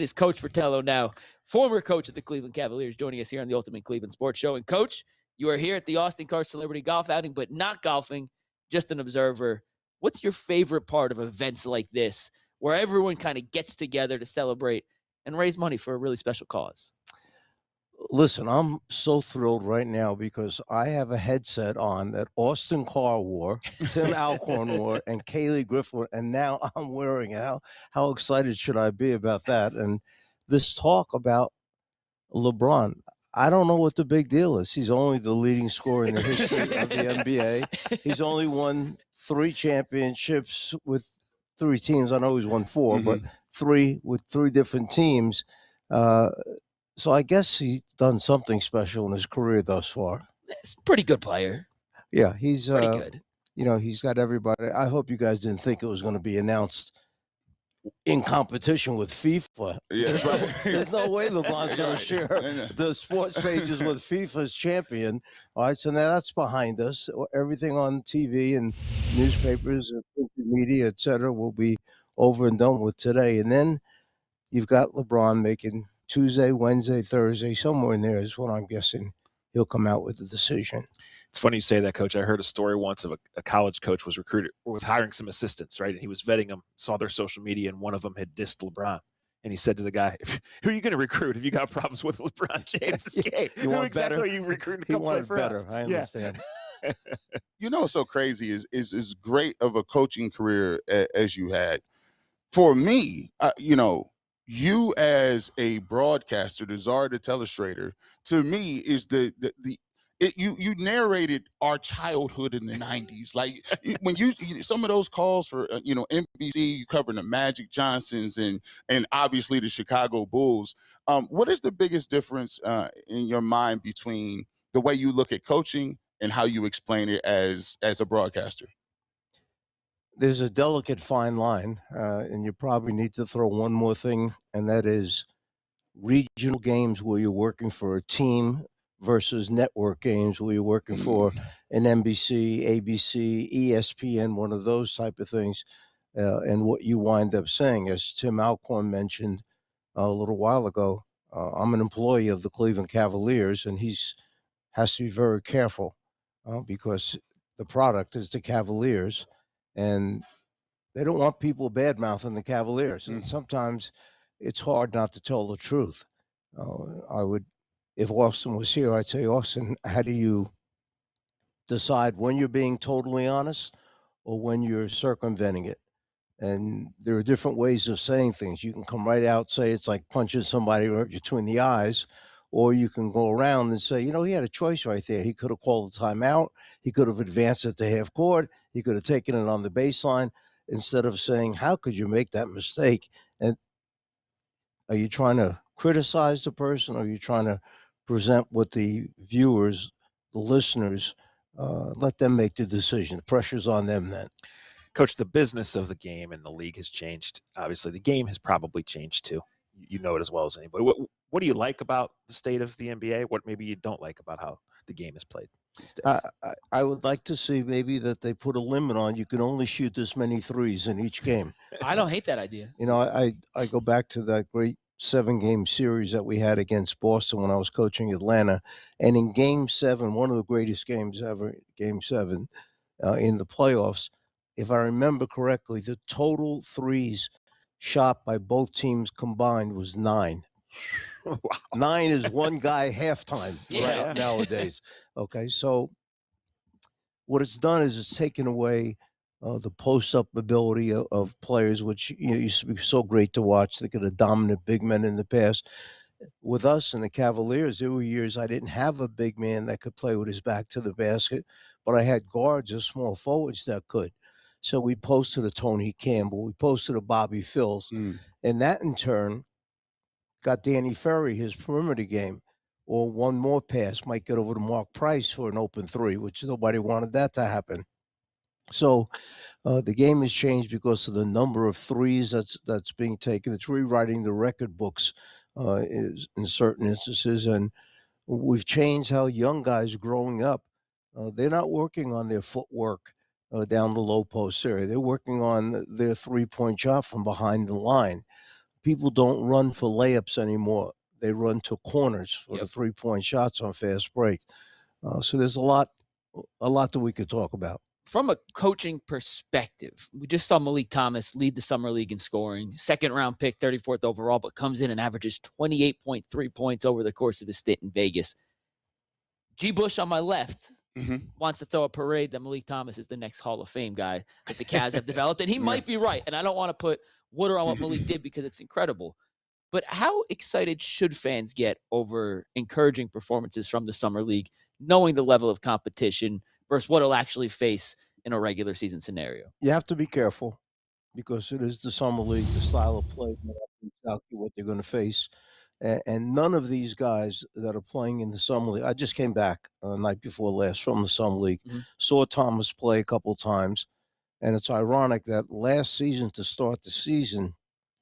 is Coach Fratello now, former coach of the Cleveland Cavaliers, joining us here on the Ultimate Cleveland Sports Show. And Coach, you are here at the Austin Carr Celebrity Golf Outing, but not golfing, just an observer. What's your favorite part of events like this, where everyone kind of gets together to celebrate and raise money for a really special cause? Listen, I'm so thrilled right now because I have a headset on that Austin Carr wore, Tim Alcorn wore, and Kaylee Griffin, and now I'm wearing it. How excited should I be about that? And this talk about LeBron, I don't know what the big deal is. He's only the leading scorer in the history of the NBA. He's only won 3 championships with 3 teams. I know he's won 4, but 3 with 3 different teams. So I guess he's done something special in his career thus far. He's a pretty good player. Yeah, he's pretty good. You know, he's got everybody. I hope you guys didn't think it was going to be announced in competition with FIFA. Yeah, There's no way LeBron's going to share the sports pages with FIFA's champion. All right, so now that's behind us. Everything on TV and newspapers and media, et cetera, will be over and done with today. And then you've got LeBron making Tuesday, Wednesday, Thursday, somewhere in there is what I'm guessing he'll come out with the decision. It's funny you say that, Coach. I heard a story once of a college coach was recruited with hiring some assistants, right? And he was vetting them, saw their social media, and one of them had dissed LeBron. And he said to the guy, "Who are you going to recruit if you got problems with LeBron James?" You want exactly better? Are you recruiting? He wanted better. I understand. You know what's so crazy is as great of a coaching career as you had. For me, you know, you as a broadcaster, the czar, the telestrator, to me is you narrated our childhood in the 90s. Like when you some of those calls for NBC, you covering the Magic Johnsons and obviously the Chicago Bulls. What is the biggest difference in your mind between the way you look at coaching and how you explain it as a broadcaster? There's a delicate fine line, and you probably need to throw one more thing, and that is regional games where you're working for a team versus network games where you're working for an NBC, ABC, ESPN, one of those type of things. And what you wind up saying, as Tim Alcorn mentioned a little while ago, I'm an employee of the Cleveland Cavaliers, and has to be very careful because the product is the Cavaliers. And they don't want people bad-mouthing the Cavaliers. And sometimes it's hard not to tell the truth. If Austin was here, I'd say, Austin, how do you decide when you're being totally honest or when you're circumventing it? And there are different ways of saying things. You can come right out, say it's like punching somebody right between the eyes, or you can go around and say, he had a choice right there. He could have called a timeout. He could have advanced it to half court. He could have taken it on the baseline instead of saying, how could you make that mistake? And are you trying to criticize the person, or are you trying to present what the viewers, the listeners, let them make the decision? The pressure's on them then. Coach, the business of the game and the league has changed. Obviously, the game has probably changed too. You know it as well as anybody. What do you like about the state of the NBA? What maybe you don't like about how the game is played these days? I would like to see maybe that they put a limit on you can only shoot this many threes in each game. I don't hate that idea. I go back to that great 7-game series that we had against Boston when I was coaching Atlanta. And in Game 7, one of the greatest games ever, Game 7, in the playoffs, if I remember correctly, the total threes shot by both teams combined was 9. Wow. 9 is one guy halftime right nowadays. Okay, so what it's done is it's taken away the post-up ability of players, which used to be so great to watch. They could have dominant big men in the past. With us and the Cavaliers, there were years I didn't have a big man that could play with his back to the basket, but I had guards or small forwards that could. So we posted a Tony Campbell, we posted a Bobby Phills, and that in turn got Danny Ferry his perimeter game, or one more pass might get over to Mark Price for an open 3, which nobody wanted that to happen. So the game has changed because of the number of threes that's being taken. It's rewriting the record books in certain instances, and we've changed how young guys growing up, they're not working on their footwork down the low post area. They're working on their 3-point shot from behind the line. people don't run for layups anymore. They run to corners for the Yep. 3-point shots on fast break. So there's a lot that we could talk about. From a coaching perspective, we just saw Meleek Thomas lead the summer league in scoring, second-round pick, 34th overall, but comes in and averages 28.3 points over the course of his stint in Vegas. G. Bush on my left wants to throw a parade that Meleek Thomas is the next Hall of Fame guy that the Cavs have developed, and he might be right, and I don't want to put water on what Meleek did because it's incredible. But how excited should fans get over encouraging performances from the summer league, knowing the level of competition versus what it'll actually face in a regular season scenario? You have to be careful because it is the summer league, the style of play, exactly what they're going to face. And none of these guys that are playing in the summer league, I just came back night before last from the summer league, saw Thomas play a couple times. And it's ironic that last season, to start the season,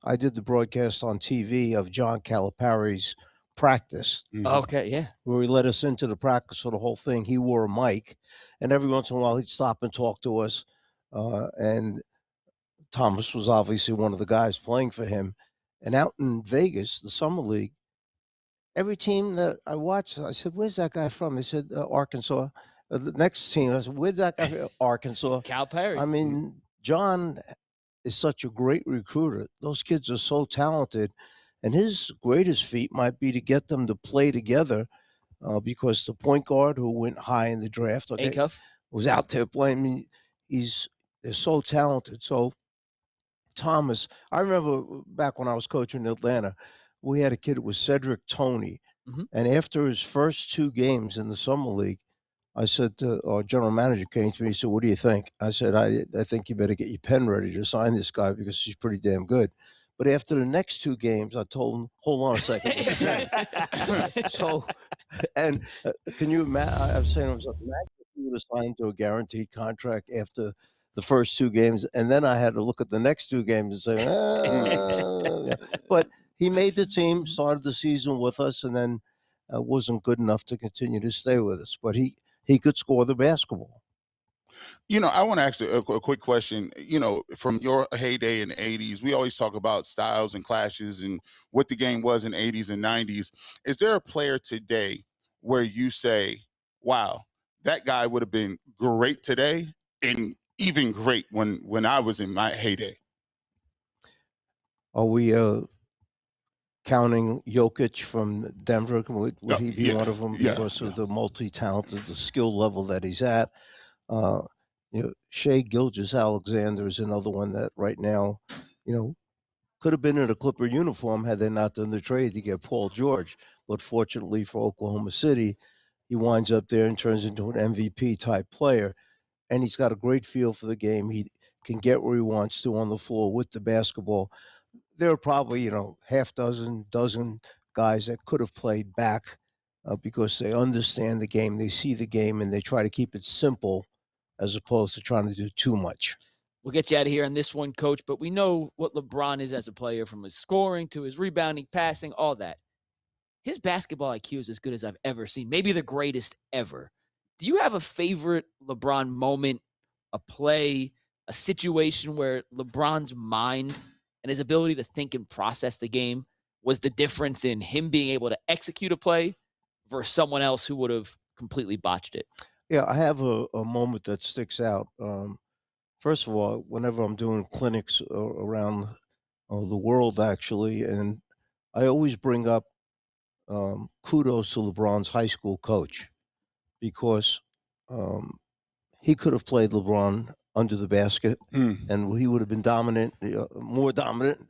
I did the broadcast on TV of John Calipari's practice. Okay, yeah. Where he let us into the practice for the whole thing. He wore a mic, and every once in a while he'd stop and talk to us. And Thomas was obviously one of the guys playing for him. And out in Vegas, the summer league, every team that I watched, I said, "Where's that guy from?" They said, "Arkansas." The next team, I said, "Where's that guy from?" "Arkansas." Calipari. I mean, John is such a great recruiter. Those kids are so talented, and his greatest feat might be to get them to play together, because the point guard who went high in the draft was out there playing. I mean, they're so talented. So Thomas, I remember back when I was coaching in Atlanta, we had a kid, it was Cedric Toney. And after his first 2 games in the summer league, I said to our general manager came to me, he said, "What do you think?" I said, I think you better get your pen ready to sign this guy because he's pretty damn good. But after the next 2 games, I told him, "Hold on a second." So, and can you imagine? I was saying to myself, imagine if you would have signed to a guaranteed contract after the first 2 games, and then I had to look at the next 2 games and say, but he made the team, started the season with us, and then wasn't good enough to continue to stay with us. But he could score the basketball. I want to ask a quick question. From your heyday in the 80s, we always talk about styles and clashes and what the game was in 80s and 90s. Is there a player today where you say, wow, that guy would have been great today and even great when I was in my heyday? Are we counting Jokic from Denver? Would he be one of them because of the multi-talented, the skill level that he's at? Shea Gilgeous-Alexander is another one that right now, could have been in a Clipper uniform had they not done the trade to get Paul George. But fortunately for Oklahoma City, he winds up there and turns into an MVP type player. And he's got a great feel for the game. He can get where he wants to on the floor with the basketball. There are probably, half dozen guys that could have played back because they understand the game, they see the game, and they try to keep it simple as opposed to trying to do too much. We'll get you out of here on this one, Coach, but we know what LeBron is as a player, from his scoring to his rebounding, passing, all that. His basketball IQ is as good as I've ever seen, maybe the greatest ever. Do you have a favorite LeBron moment, a play, a situation where LeBron's mind and his ability to think and process the game was the difference in him being able to execute a play versus someone else who would have completely botched it? Yeah, I have a moment that sticks out. First of all, whenever I'm doing clinics around the world, actually, and I always bring up kudos to LeBron's high school coach because he could have played LeBron under the basket and he would have been dominant, more dominant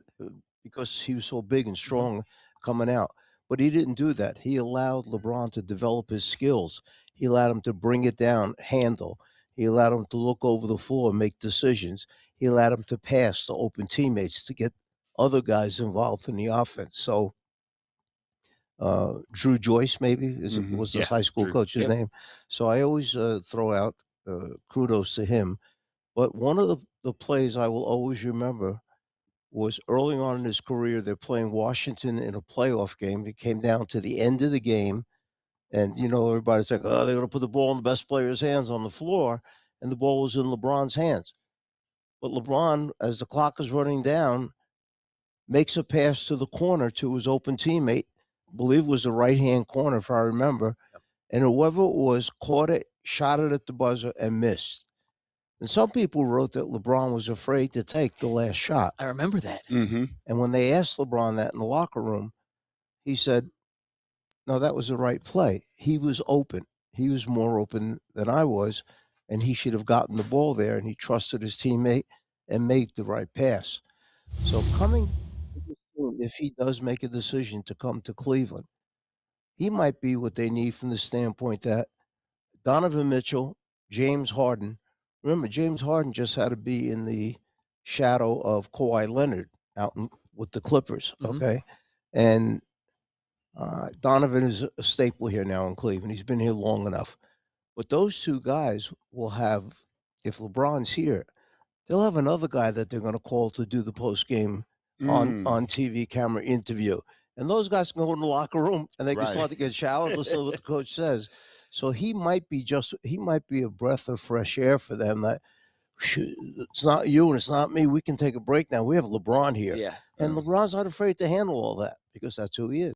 because he was so big and strong coming out. But he didn't do that. He allowed LeBron to develop his skills. He allowed him to bring it down, handle. He allowed him to look over the floor and make decisions. He allowed him to pass to open teammates to get other guys involved in the offense. So Drew Joyce maybe was this high school coach's name. So I always throw out kudos to him. But one of the plays I will always remember was early on in his career. They're playing Washington in a playoff game. It came down to the end of the game. And, everybody's like, oh, they're going to put the ball in the best player's hands on the floor. And the ball was in LeBron's hands. But LeBron, as the clock is running down, makes a pass to the corner to his open teammate. I believe it was the right-hand corner, if I remember. And whoever it was caught it, shot it at the buzzer, and missed. And some people wrote that LeBron was afraid to take the last shot. I remember that. Mm-hmm. And when they asked LeBron that in the locker room, he said, no, that was the right play. He was open. He was more open than I was, and he should have gotten the ball there, and he trusted his teammate and made the right pass. So coming, if he does make a decision to come to Cleveland, he might be what they need from the standpoint that Donovan Mitchell, James Harden. Remember, James Harden just had to be in the shadow of Kawhi Leonard with the Clippers, okay? And Donovan is a staple here now in Cleveland. He's been here long enough. But those two guys will have, if LeBron's here, they'll have another guy that they're going to call to do the post-game on TV camera interview. And those guys can go in the locker room and they can start to get showered, listen to what the coach says. So he might be a breath of fresh air for them that it's not you and it's not me. We can take a break now. We have LeBron here. Yeah. And LeBron's not afraid to handle all that because that's who he is.